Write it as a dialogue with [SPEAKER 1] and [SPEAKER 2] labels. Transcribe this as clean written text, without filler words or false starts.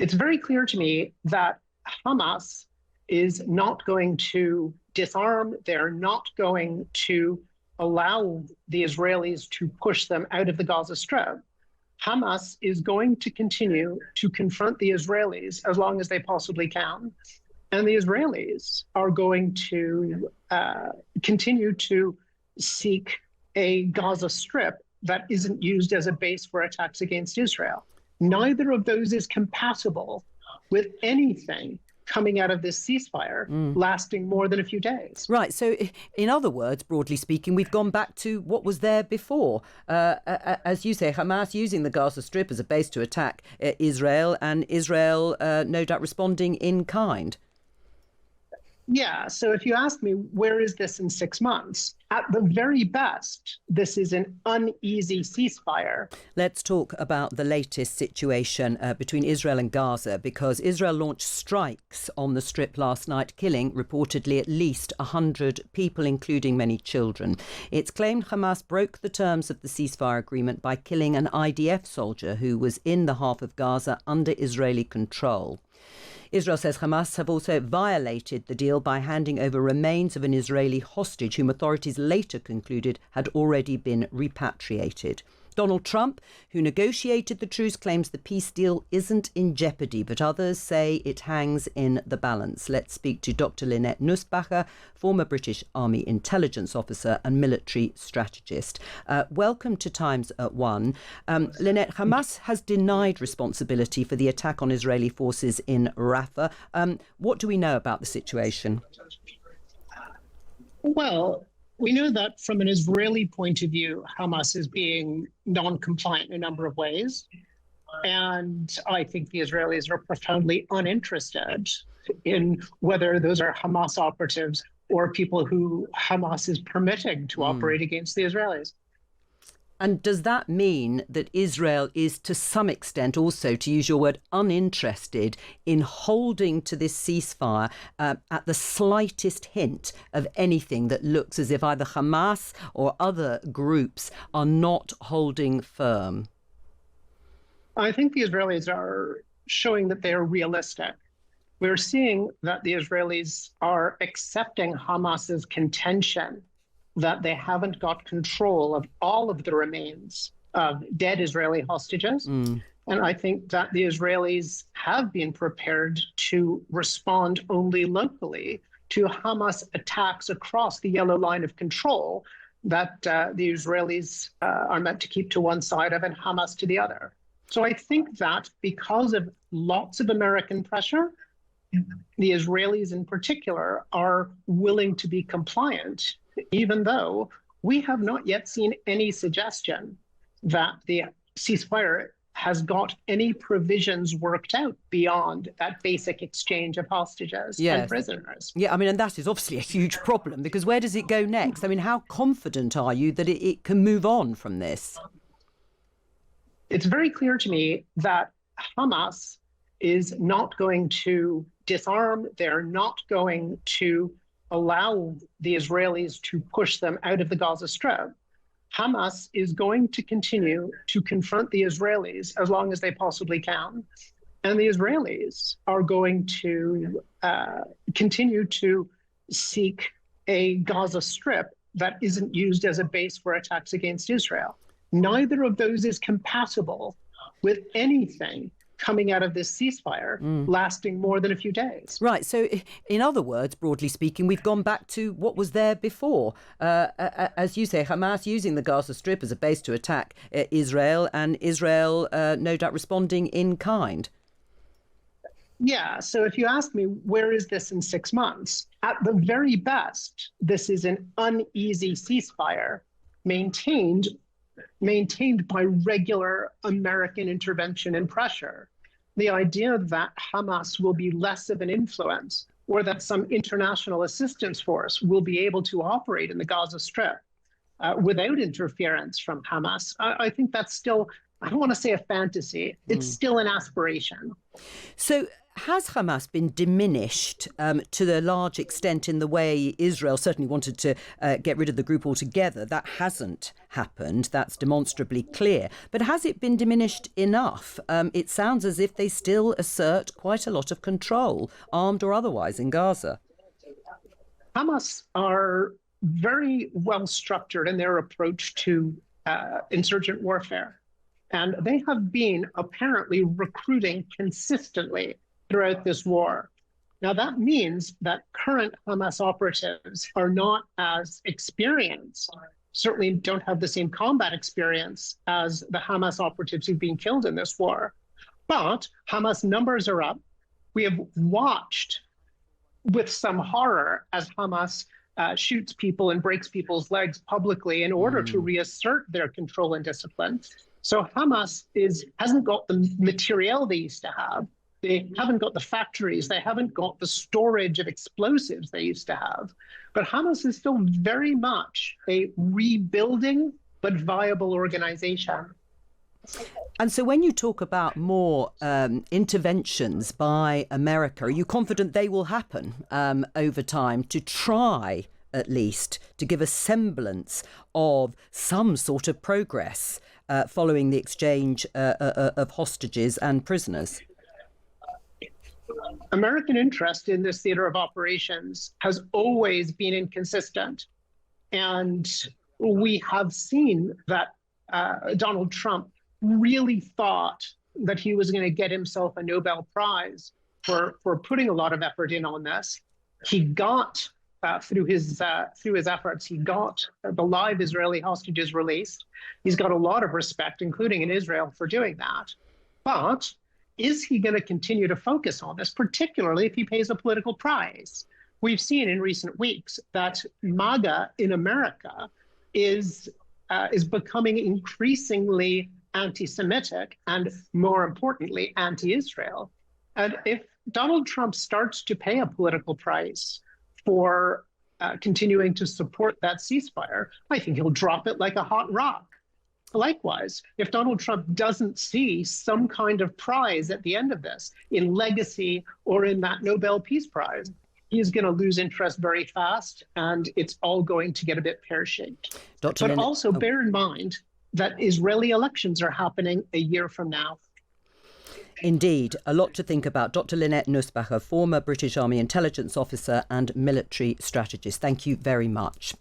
[SPEAKER 1] It's very clear to me that Hamas is not going to disarm. They're not going to allow the Israelis to push them out of the Gaza Strip. Hamas is going to continue to confront the Israelis as long as they possibly can. And the Israelis are going to continue to seek a Gaza Strip that isn't used as a base for attacks against Israel. Neither of those is compatible with anything coming out of this ceasefire lasting more than a few days.
[SPEAKER 2] Right. So, in other words, broadly speaking, we've gone back to what was there before. As you say, Hamas using the Gaza Strip as a base to attack Israel, and Israel no doubt responding in kind.
[SPEAKER 1] Yeah. So if you ask me, where is this in 6 months? At the very best, this is an uneasy ceasefire.
[SPEAKER 2] Let's talk about the latest situation between Israel and Gaza, because Israel launched strikes on the Strip last night, killing reportedly at least 100 people, including many children. It's claimed Hamas broke the terms of the ceasefire agreement by killing an IDF soldier who was in the half of Gaza under Israeli control. Israel says Hamas have also violated the deal by handing over remains of an Israeli hostage whom authorities later concluded had already been repatriated. Donald Trump, who negotiated the truce, claims the peace deal isn't in jeopardy, but others say it hangs in the balance. Let's speak to Dr. Lynette Nusbacher, former British Army intelligence officer and military strategist. Welcome to Times at One. Lynette, Hamas has denied responsibility for the attack on Israeli forces in Rafah. What do we know about the situation?
[SPEAKER 1] Well, we know that from an Israeli point of view, Hamas is being non-compliant in a number of ways. And I think the Israelis are profoundly uninterested in whether those are Hamas operatives or people who Hamas is permitting to operate against the Israelis.
[SPEAKER 2] And does that mean that Israel is, to some extent, also, to use your word, uninterested in holding to this ceasefire at the slightest hint of anything that looks as if either Hamas or other groups are not holding firm?
[SPEAKER 1] I think the Israelis are showing that they are realistic. We're seeing that the Israelis are accepting Hamas's contention that they haven't got control of all of the remains of dead Israeli hostages. And I think that the Israelis have been prepared to respond only locally to Hamas attacks across the yellow line of control that the Israelis are meant to keep to one side of and Hamas to the other. So I think that because of lots of American pressure, the Israelis in particular are willing to be compliant, even though we have not yet seen any suggestion that the ceasefire has got any provisions worked out beyond that basic exchange of hostages and prisoners.
[SPEAKER 2] Yeah, I mean, and that is obviously a huge problem, because where does it go next? I mean, how confident are you that it can move on from this?
[SPEAKER 1] It's very clear to me that Hamas is not going to disarm. They're not going to allow the Israelis to push them out of the Gaza Strip. Hamas is going to continue to confront the Israelis as long as they possibly can. And the Israelis are going to continue to seek a Gaza Strip that isn't used as a base for attacks against Israel. Neither of those is compatible with anything coming out of this ceasefire lasting more than a few days.
[SPEAKER 2] Right. So, in other words, broadly speaking, we've gone back to what was there before. As you say, Hamas using the Gaza Strip as a base to attack Israel, and Israel no doubt responding in kind.
[SPEAKER 1] Yeah. So if you ask me, where is this in 6 months? At the very best, this is an uneasy ceasefire maintained by regular American intervention and pressure. The idea that Hamas will be less of an influence, or that some international assistance force will be able to operate in the Gaza Strip without interference from Hamas, I think that's still, I don't want to say a fantasy, it's still an aspiration.
[SPEAKER 2] So Has Hamas been diminished to a large extent in the way Israel certainly wanted to get rid of the group altogether? That hasn't happened. That's demonstrably clear. But has it been diminished enough? It sounds as if they still assert quite a lot of control, armed or otherwise, in Gaza.
[SPEAKER 1] Hamas are very well structured in their approach to insurgent warfare. And they have been apparently recruiting consistently throughout this war. Now, that means that current Hamas operatives are not as experienced, certainly don't have the same combat experience as the Hamas operatives who've been killed in this war. But Hamas numbers are up. We have watched with some horror as Hamas shoots people and breaks people's legs publicly in order to reassert their control and discipline. So Hamas hasn't got the materiel they used to have. They haven't got the factories. They haven't got the storage of explosives they used to have. But Hamas is still very much a rebuilding but viable organization.
[SPEAKER 2] And so when you talk about more interventions by America, are you confident they will happen over time to try, at least, to give a semblance of some sort of progress following the exchange of hostages and prisoners?
[SPEAKER 1] American interest in this theater of operations has always been inconsistent. And we have seen that Donald Trump really thought that he was going to get himself a Nobel Prize for putting a lot of effort in on this. He got, through his efforts, he got the live Israeli hostages released. He's got a lot of respect, including in Israel, for doing that. But is he going to continue to focus on this, particularly if he pays a political prize? We've seen in recent weeks that MAGA in America is becoming increasingly anti-Semitic and, more importantly, anti-Israel. And if Donald Trump starts to pay a political price for continuing to support that ceasefire, I think he'll drop it like a hot rock. Likewise, if Donald Trump doesn't see some kind of prize at the end of this, in legacy or in that Nobel Peace Prize, he's going to lose interest very fast, and it's all going to get a bit pear-shaped. But also bear in mind that Israeli elections are happening a year from now.
[SPEAKER 2] Indeed, a lot to think about. Dr. Lynette Nusbacher, former British Army intelligence officer and military strategist. Thank you very much.